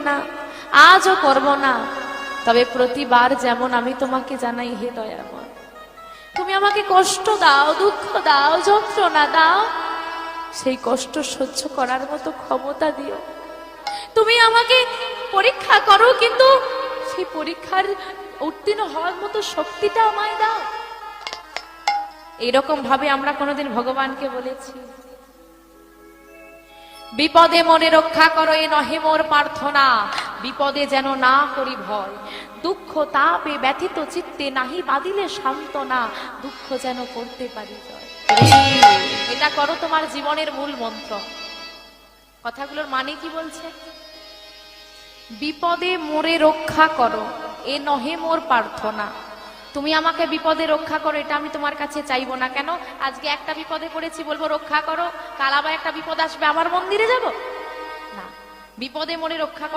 না, আজও করব না। তবে প্রতিবার যেমন আমি তোমাকে জানাই, হে দয়াময়, তুমি আমাকে কষ্ট দাও, দুঃখ দাও, যন্ত্রণা দাও, সেই কষ্ট সহ্য করার মতো ক্ষমতা দিও। তুমি আমাকে পরীক্ষা করো, কিন্তু সেই পরীক্ষার উত্তীর্ণ হওয়ার মতো শক্তিটা আমায় দাও। এইরকম ভাবে আমরা কোনোদিন ভগবানকে বলেছি? বিপদে মনে রক্ষা করো, এ নহে মোর প্রার্থনা, বিপদে যেন না করি ভয়, দুঃখ তাপে ব্যথিত চিত্তে নাহি বাদিলে সান্ত্বনা, দুঃখ যেন করতে পারি জয়। এটা করো তোমার জীবনের মূল মন্ত্র। কথাগুলোর মানে কি বলছে? বিপদে মোরে রক্ষা করো, এ নহে মোর প্রার্থনা। তুমি আমাকে বিপদে রক্ষা করো, এটা আমি তোমার কাছে চাইবো না। কেন? আজকে একটা বিপদে পড়েছি, বলবো রক্ষা করো, কাল আবার একটা বিপদ আসবে, আমার মন্দিরে যাব না। বিপদে মোরে রক্ষা করো।